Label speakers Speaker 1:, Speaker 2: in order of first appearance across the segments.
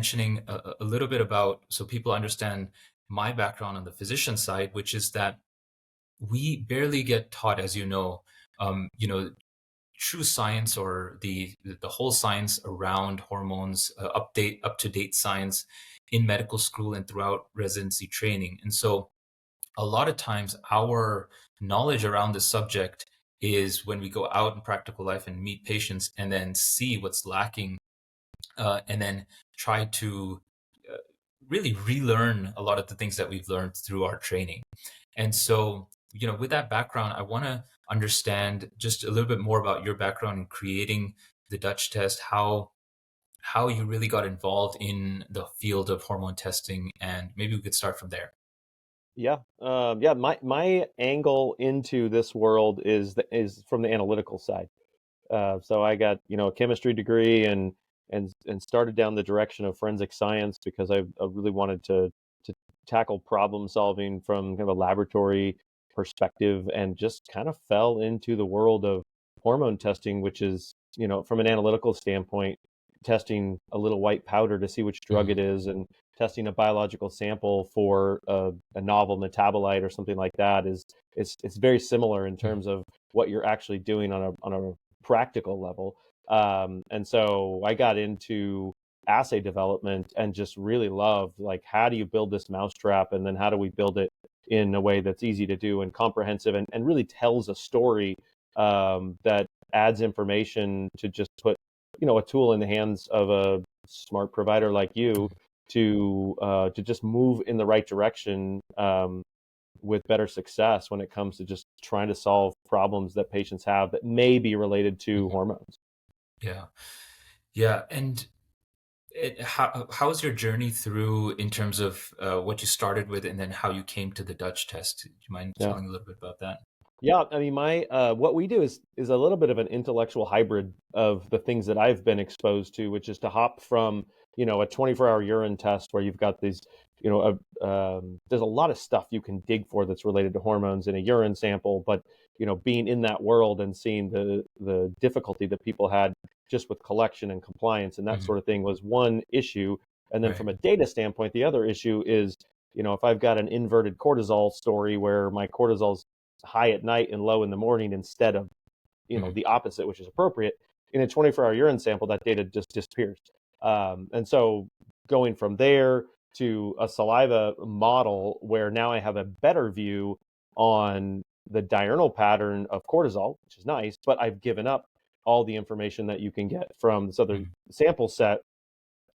Speaker 1: mentioning a little bit about, so people understand my background on the physician side, which is that we barely get taught, as you know, true science or the whole science around hormones, up to date science in medical school and throughout residency training. And so a lot of times our knowledge around the subject is when we go out in practical life and meet patients and then see what's lacking, and then try to uh, really relearn a lot of the things that we've learned through our training. And so, with that background, I want to understand just a little bit more about your background in creating the Dutch test, how you really got involved in the field of hormone testing, and maybe we could start from there.
Speaker 2: Yeah, yeah. My angle into this world is from the analytical side. So I got a chemistry degree and started down the direction of forensic science because I really wanted to tackle problem solving from kind of a laboratory perspective, and just kind of fell into the world of hormone testing, which is from an analytical standpoint, testing a little white powder to see which drug
Speaker 1: Mhm.
Speaker 2: it is, and testing a biological sample for a novel metabolite or something like that is it's very similar in
Speaker 1: Mhm.
Speaker 2: terms of what you're actually doing on a practical level. And so I got into assay development and just really loved, like, how do you build this mousetrap, and then how do we build it in a way that's easy to do and comprehensive, and really tells a story that adds information to just put a tool in the hands of a smart provider like you to just move in the right direction, with better success when it comes to just trying to solve problems that patients have that may be related to
Speaker 1: Mhm.
Speaker 2: hormones.
Speaker 1: Yeah. Yeah. And how was your journey through in terms of what you started with and then how you came to the Dutch test? Do you mind
Speaker 2: Yeah.
Speaker 1: telling a little bit about that?
Speaker 2: Yeah, I mean, my what we do is a little bit of an intellectual hybrid of the things that I've been exposed to, which is to hop from a 24-hour urine test where you've got these, there's a lot of stuff you can dig for that's related to hormones in a urine sample, but being in that world and seeing the difficulty that people had just with collection and compliance and that
Speaker 1: Mhm.
Speaker 2: sort of thing was one issue. And then
Speaker 1: Right.
Speaker 2: from a data standpoint, the other issue is, if I've got an inverted cortisol story where my cortisol's high at night and low in the morning instead of
Speaker 1: Mhm.
Speaker 2: the opposite, which is appropriate, in a 24-hour urine sample, that data just disappears. And so going from there to a saliva model where now I have a better view on the diurnal pattern of cortisol, which is nice, but I've given up all the information that you can get from this other
Speaker 1: Mhm.
Speaker 2: sample set.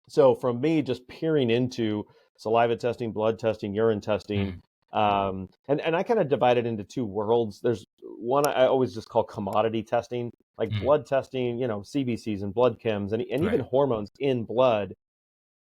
Speaker 2: So from me just peering into saliva testing, blood testing, urine testing,
Speaker 1: Mhm.
Speaker 2: and I kind of divide it into two worlds. There's one I always just call commodity testing, like
Speaker 1: Mhm.
Speaker 2: blood testing, CBCs and blood chems, and even
Speaker 1: Right.
Speaker 2: hormones in blood.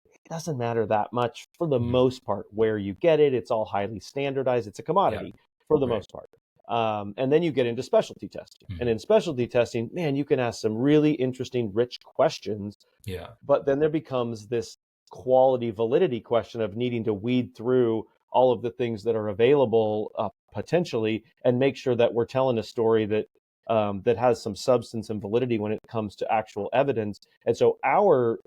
Speaker 2: It doesn't matter that much for the
Speaker 1: Mhm.
Speaker 2: most part where you get it. It's all highly standardized. It's a
Speaker 1: Yeah.
Speaker 2: commodity for the
Speaker 1: Right.
Speaker 2: most part. And then you get into specialty testing. And
Speaker 1: Mhm.
Speaker 2: in specialty testing, man, you can ask some really interesting, rich questions,
Speaker 1: Yeah.
Speaker 2: but then there becomes this quality validity question of needing to weed through all of the things that are available, potentially, and make sure that we're telling a story that has some substance and validity when it comes to actual evidence. And so our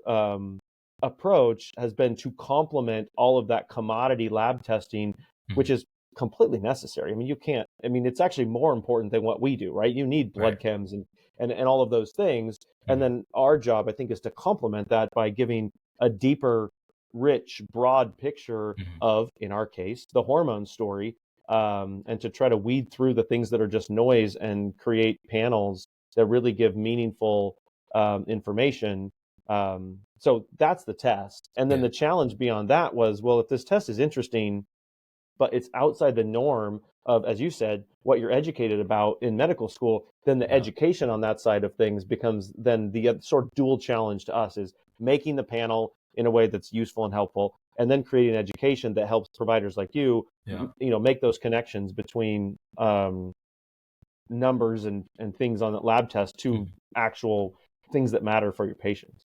Speaker 2: approach has been to complement all of that commodity lab testing, which
Speaker 1: Mhm.
Speaker 2: is completely necessary. I mean, you can't. I mean, it's actually more important than what we do, right? You need blood
Speaker 1: Right.
Speaker 2: chems and all of those things. And
Speaker 1: Mhm.
Speaker 2: then our job, I think, is to complement that by giving a deeper, rich, broad picture
Speaker 1: Mhm.
Speaker 2: of, in our case, the hormone story, and to try to weed through the things that are just noise and create panels that really give meaningful information. So that's the test. And then
Speaker 1: Yeah.
Speaker 2: the challenge beyond that was, well, if this test is interesting, but it's outside the norm of, as you said, what you're educated about in medical school, then the
Speaker 1: Yeah.
Speaker 2: education on that side of things becomes then the sort of dual challenge to us is making the panel in a way that's useful and helpful, and then creating education that helps providers like you,
Speaker 1: Yeah.
Speaker 2: make those connections between numbers and things on the lab test to
Speaker 1: Mhm.
Speaker 2: actual things that matter for your patients.